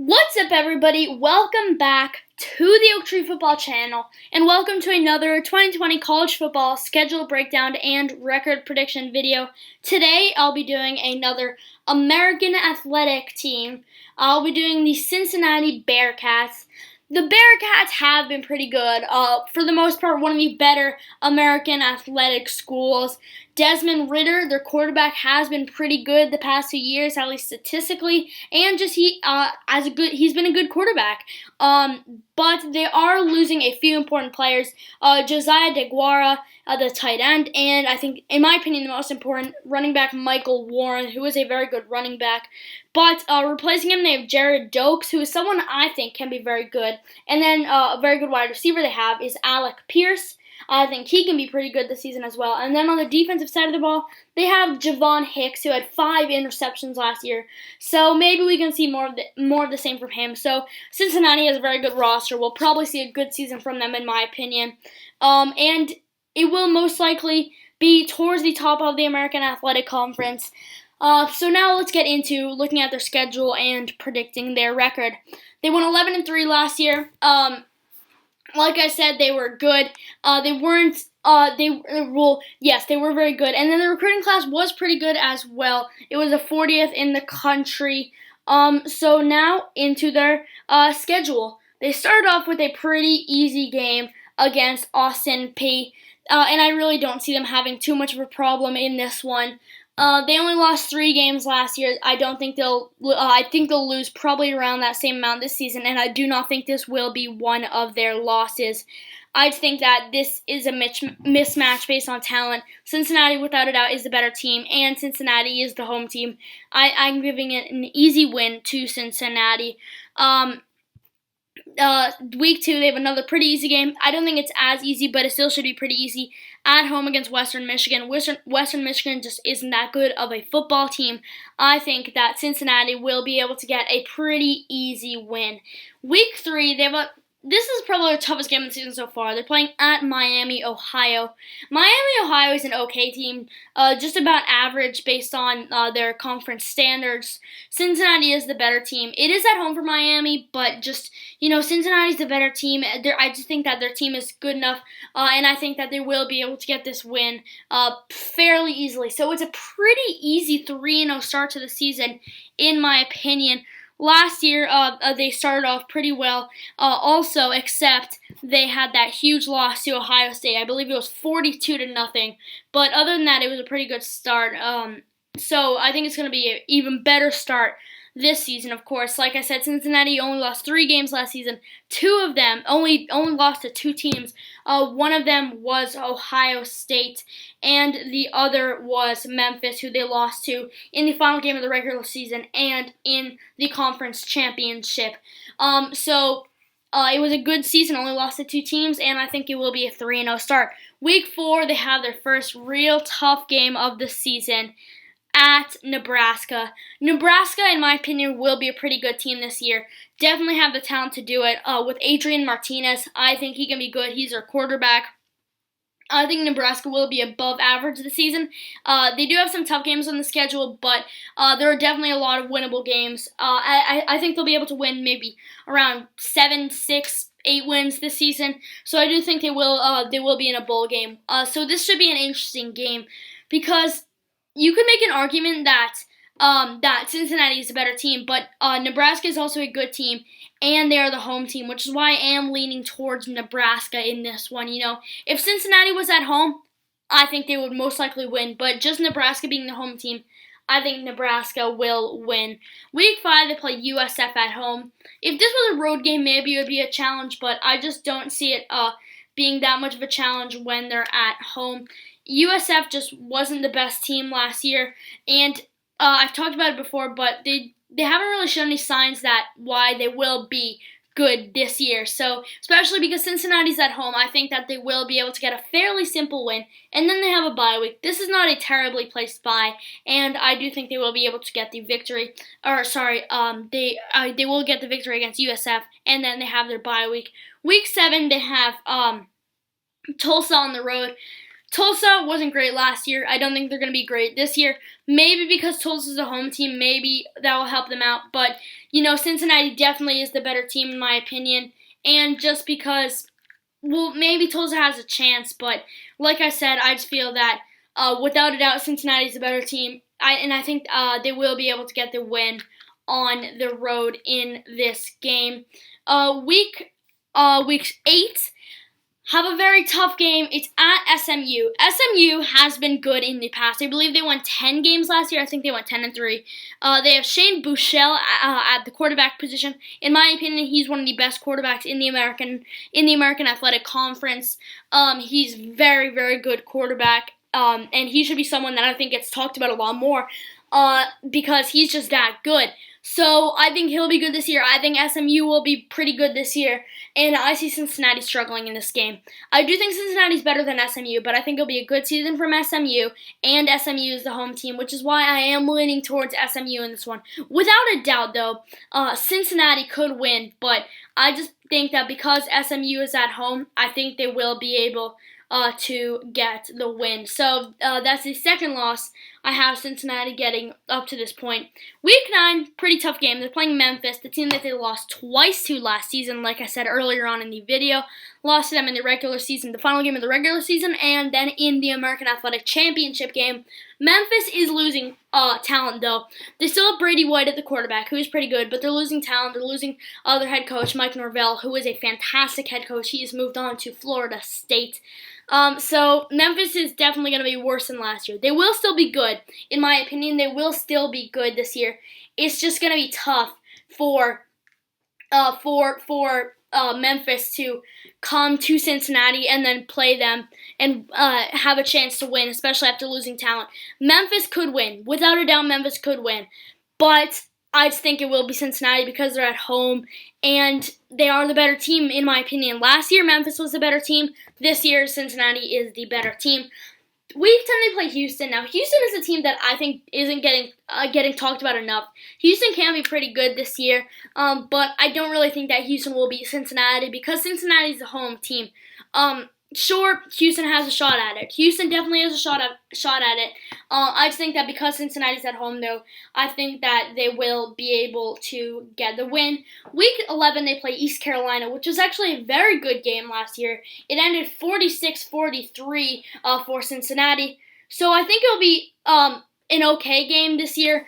What's up, everybody? Welcome back to the Oak Tree Football channel, and welcome to another 2020 college football schedule breakdown and record prediction video. Today, I'll be doing another American athletic team. I'll be doing the Cincinnati Bearcats. The Bearcats have been pretty good. For the most part, one of the better American athletic schools. Desmond Ridder, their quarterback, has been pretty good the past few years, at least statistically, and he's been a good quarterback. But they are losing a few important players. Josiah DeGuara, the tight end, and I think, in my opinion, the most important running back, Michael Warren, who is a very good running back. But replacing him, they have Jared Dokes, who is someone I think can be very good. And then a very good wide receiver they have is Alec Pierce. I think he can be pretty good this season as well. And then on the defensive side of the ball, they have Javon Hicks, who had 5 interceptions last year. So maybe we can see more of the same from him. So Cincinnati has a very good roster. We'll probably see a good season from them, in my opinion. And it will most likely be towards the top of the American Athletic Conference. So now let's get into looking at their schedule and predicting their record. They won 11-3 last year. Like I said, they were good. They were very good. And then the recruiting class was pretty good as well. It was the 40th in the country. So now into their schedule. They started off with a pretty easy game against Austin Peay. And I really don't see them having too much of a problem in this one. They only lost 3 games last year. I think they'll lose probably around that same amount this season, and I do not think this will be one of their losses. I think that this is a mismatch based on talent. Cincinnati, without a doubt, is the better team, and Cincinnati is the home team. I'm giving it an easy win to Cincinnati. Week 2, they have another pretty easy game. I don't think it's as easy, but it still should be pretty easy. At home against Western Michigan. Western Michigan just isn't that good of a football team. I think that Cincinnati will be able to get a pretty easy win. Week 3, this is probably their toughest game of the season so far. They're playing at Miami, Ohio. Miami, Ohio is an okay team, just about average based on their conference standards. Cincinnati is the better team. It is at home for Miami, but Cincinnati's the better team. I just think that their team is good enough, and I think that they will be able to get this win fairly easily. So it's a pretty easy 3-0 start to the season, in my opinion. Last year, they started off pretty well, also, except they had that huge loss to Ohio State. I believe it was 42-0. But other than that, it was a pretty good start. So I think it's going to be an even better start this season, of course. Like I said, Cincinnati only lost 3 games last season. 2 of them only lost to 2 teams. One of them was Ohio State, and the other was Memphis, who they lost to in the final game of the regular season and in the conference championship. It was a good season, only lost to 2 teams, and I think it will be a 3-0 start. Week 4, they have their first real tough game of the season at Nebraska. Nebraska, in my opinion, will be a pretty good team this year. Definitely have the talent to do it. With Adrian Martinez, I think he can be good. He's their quarterback. I think Nebraska will be above average this season. They do have some tough games on the schedule, but there are definitely a lot of winnable games. I think they'll be able to win maybe around 7, 6, 8 wins this season. So I do think they will be in a bowl game. So this should be an interesting game because you could make an argument that Cincinnati is a better team, but Nebraska is also a good team, and they are the home team, which is why I am leaning towards Nebraska in this one. If Cincinnati was at home, I think they would most likely win, but just Nebraska being the home team, I think Nebraska will win. Week 5, they play USF at home. If this was a road game, maybe it would be a challenge, but I just don't see it being that much of a challenge when they're at home. USF just wasn't the best team last year, and I've talked about it before, but they haven't really shown any signs that why they will be good this year. So, especially because Cincinnati's at home, I think that they will be able to get a fairly simple win, and then they have a bye week. This is not a terribly placed bye, and I do think they will be able to get the victory. They will get the victory against USF, and then they have their bye week. Week 7, they have Tulsa on the road. Tulsa wasn't great last year. I don't think they're going to be great this year. Maybe because Tulsa's a home team, maybe that will help them out. But, Cincinnati definitely is the better team in my opinion. And just because, well, maybe Tulsa has a chance. But like I said, I just feel that without a doubt, Cincinnati's a better team. I think they will be able to get the win on the road in this game. Week 8. Have a very tough game. It's at SMU. SMU has been good in the past. I believe they won 10 games last year. I think they went 10-3. They have Shane Buechele at the quarterback position. In my opinion, he's one of the best quarterbacks in the American Athletic Conference. He's very, very good quarterback, and he should be someone that I think gets talked about a lot more because he's just that good. So I think he'll be good this year. I think SMU will be pretty good this year. And I see Cincinnati struggling in this game. I do think Cincinnati's better than SMU, but I think it'll be a good season from SMU. And SMU is the home team, which is why I am leaning towards SMU in this one. Without a doubt, though, Cincinnati could win. But I just think that because SMU is at home, I think they will be able to get the win. So that's the second loss I have Cincinnati getting up to this point. Week 9, pretty tough game. They're playing Memphis, the team that they lost twice to last season, like I said earlier on in the video. Lost to them in the regular season, the final game of the regular season, and then in the American Athletic Championship game. Memphis is losing talent, though. They still have Brady White at the quarterback, who is pretty good, but they're losing talent. They're losing their head coach, Mike Norvell, who is a fantastic head coach. He has moved on to Florida State. So Memphis is definitely going to be worse than last year. They will still be good. In my opinion, they will still be good this year. It's just going to be tough for Memphis to come to Cincinnati and then play them and have a chance to win, especially after losing talent. Memphis could win. Without a doubt, Memphis could win. But I just think it will be Cincinnati because they're at home and they are the better team, in my opinion. Last year, Memphis was the better team. This year, Cincinnati is the better team. Week 10, they play Houston. Now, Houston is a team that I think isn't getting talked about enough. Houston can be pretty good this year, but I don't really think that Houston will beat Cincinnati because Cincinnati's the home team. Sure, Houston has a shot at it. Houston definitely has a shot at it. I just think that because Cincinnati's at home, though, I think that they will be able to get the win. Week 11, they play East Carolina, which was actually a very good game last year. It ended 46-43 for Cincinnati. So I think it'll be an okay game this year.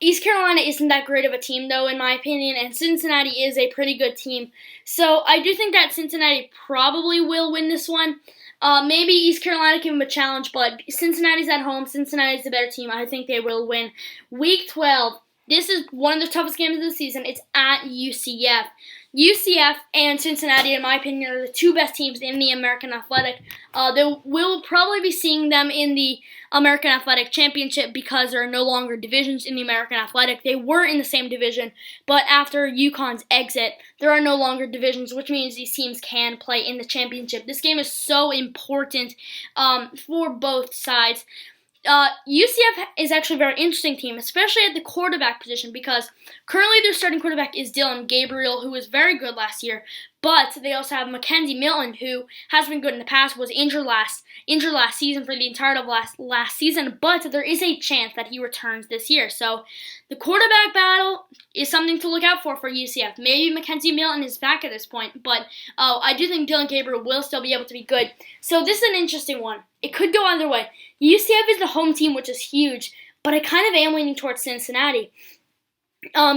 East Carolina isn't that great of a team, though, in my opinion, and Cincinnati is a pretty good team. So I do think that Cincinnati probably will win this one. Maybe East Carolina can give them a challenge, but Cincinnati's at home. Cincinnati's the better team. I think they will win. Week 12, this is one of the toughest games of the season. It's at UCF. UCF and Cincinnati, in my opinion, are the two best teams in the American Athletic. We'll probably be seeing them in the American Athletic Championship because there are no longer divisions in the American Athletic. They were in the same division, but after UConn's exit, there are no longer divisions, which means these teams can play in the championship. This game is so important for both sides. UCF is actually a very interesting team, especially at the quarterback position, because currently their starting quarterback is Dylan Gabriel, who was very good last year, but they also have Mackenzie Milton, who has been good in the past, was injured last season for the entirety of last season, but there is a chance that he returns this year. So the quarterback battle is something to look out for UCF. Maybe Mackenzie Milton is back at this point, but I do think Dylan Gabriel will still be able to be good. So this is an interesting one. It could go either way. UCF is the home team, which is huge, but I kind of am leaning towards Cincinnati.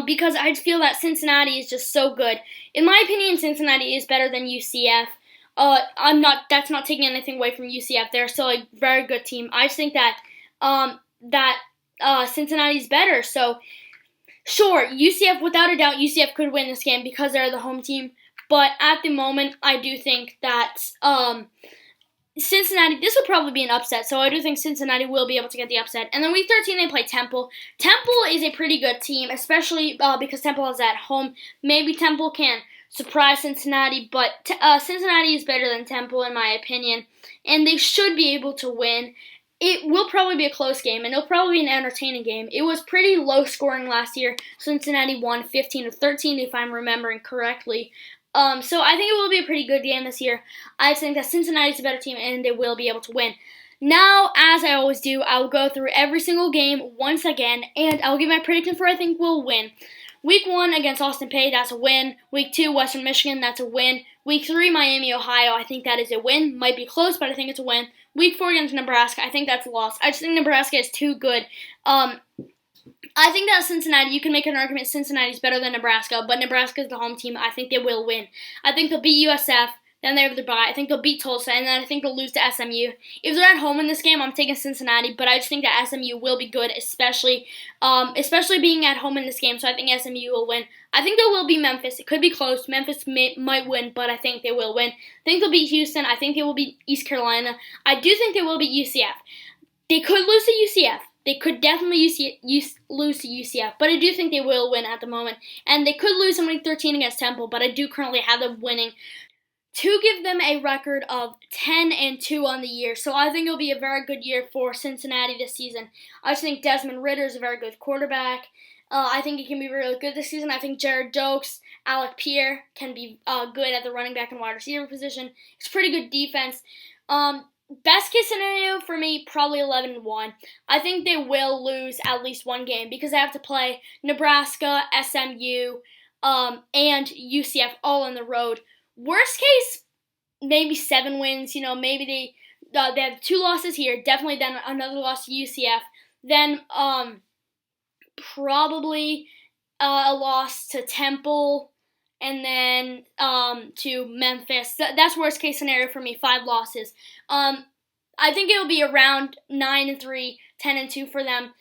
Because I feel that Cincinnati is just so good. In my opinion, Cincinnati is better than UCF. That's not taking anything away from UCF. They're still a very good team. I just think that Cincinnati's better. So, sure, UCF, without a doubt, UCF could win this game because they're the home team. But at the moment, I do think that Cincinnati, this will probably be an upset, so I do think Cincinnati will be able to get the upset. And then week 13, they play Temple. Temple is a pretty good team, especially because Temple is at home. Maybe Temple can surprise Cincinnati, but Cincinnati is better than Temple, in my opinion, and they should be able to win. It will probably be a close game, and it'll probably be an entertaining game. It was pretty low scoring last year. Cincinnati won 15-13, if I'm remembering correctly. So I think it will be a pretty good game this year. I think that Cincinnati's a better team, and they will be able to win. Now, as I always do, I will go through every single game once again, and I'll give my prediction for I think we'll win. Week 1 against Austin Peay, that's a win. Week 2, Western Michigan, that's a win. Week 3, Miami, Ohio, I think that is a win. Might be close, but I think it's a win. Week 4 against Nebraska, I think that's a loss. I just think Nebraska is too good. I think that Cincinnati, you can make an argument Cincinnati's better than Nebraska, but Nebraska is the home team. I think they will win. I think they'll beat USF, then they have their bye. I think they'll beat Tulsa, and then I think they'll lose to SMU. If they're at home in this game, I'm taking Cincinnati, but I just think that SMU will be good, especially being at home in this game, so I think SMU will win. I think they will beat Memphis. It could be close. Memphis might win, but I think they will win. I think they'll beat Houston. I think they will beat East Carolina. I do think they will beat UCF. They could lose to UCF. They could definitely lose to UCF, but I do think they will win at the moment. And they could lose in Week 13 against Temple, but I do currently have them winning to give them a record of 10-2 on the year. So I think it'll be a very good year for Cincinnati this season. I just think Desmond Ridder is a very good quarterback. I think he can be really good this season. I think Jared Dokes, Alec Pierre can be good at the running back and wide receiver position. It's pretty good defense. Best case scenario for me, probably 11-1. I think they will lose at least one game because they have to play Nebraska, SMU, and UCF all on the road. Worst case, maybe 7 wins. Maybe they have 2 losses here. Definitely then another loss to UCF. Then probably a loss to Temple. And then to Memphis. That's worst case scenario for me, 5 losses. I think it will be around 9-3, 10-2 for them.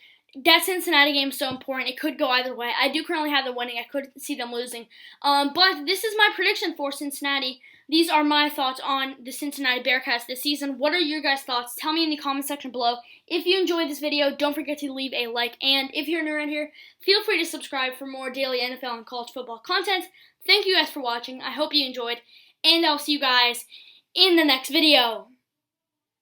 That Cincinnati game is so important. It could go either way. I do currently have them winning. I could see them losing. But this is my prediction for Cincinnati. These are my thoughts on the Cincinnati Bearcats this season. What are your guys' thoughts? Tell me in the comment section below. If you enjoyed this video, don't forget to leave a like. And if you're new around here, feel free to subscribe for more daily NFL and college football content. Thank you guys for watching. I hope you enjoyed. And I'll see you guys in the next video.